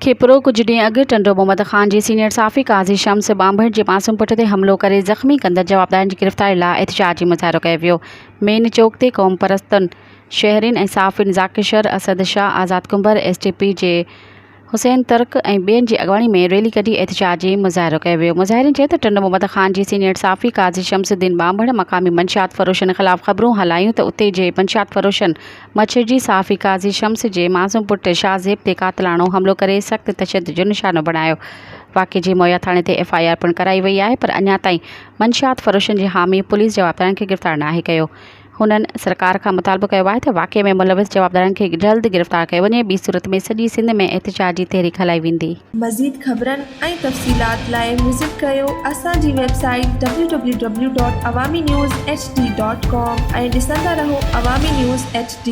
खेपरो कुछ ॾींहं अॻु टंडो मोहम्मद ख़ान जी सीनियर साफ़ी काज़ी शम्स बांभर जे मासूम पुट ते हमलो करे ज़ख़्मी कंदड़ जवाबदारनि जी गिरफ़्तारी लाइ एहतिजाजी मुज़ाहिरो कयो वियो। मेन चौक ते क़ौम परस्तनि शहरिन ऐं साफ़िन ज़ाकिर शर, असद शाह, आज़ाद कुंबर, SDP जे हुसैन तर्क ऐं ॿियनि जी अॻवानी में रैली कढी एहतिजाजी मुज़ाहिरो कयो वियो। मुज़ाहिरीन चयो त टंडो मोहम्मद ख़ान जी सीनियर साफ़ी काज़ी शम्सुद्दीन बांभर मक़ामी मंशियात फ़रोशनि ख़िलाफ़ ख़बरूं हलायूं त उते जे मंशियात फ़रोशनि मछिड़जी साफ़ी काज़ी शम्स जे मासूम पुट शाहज़ेब ते क़ातिलाणो हमलो करे सख़्त तशद्दुद जो निशानो बणायो। वाक़े जी मौया थाणे ते FIR पिणु कराई वई आहे, पर अञा ताईं मंशियात फ़रोशनि जे हामी पुलिस जवाबदारनि खे गिरफ़्तार नाहे कयो। हुननि सरकार खां मुतालबो कयो आहे त वाक़े में मुलविस जवाबदारनि खे जल्द गिरफ़्तार कयो वञे, ॿी सूरत में सॼी सिंध में एहतिजाजी तहरीक हलाई वेंदी। मज़ीद ख़बरनि ऐं तफ़सीलात लाइ विज़िट कयो असांजी वेबसाइट www.awamiNewsHD.com ऐं ॾिसंदा रहो अवामी न्यूज़ HD।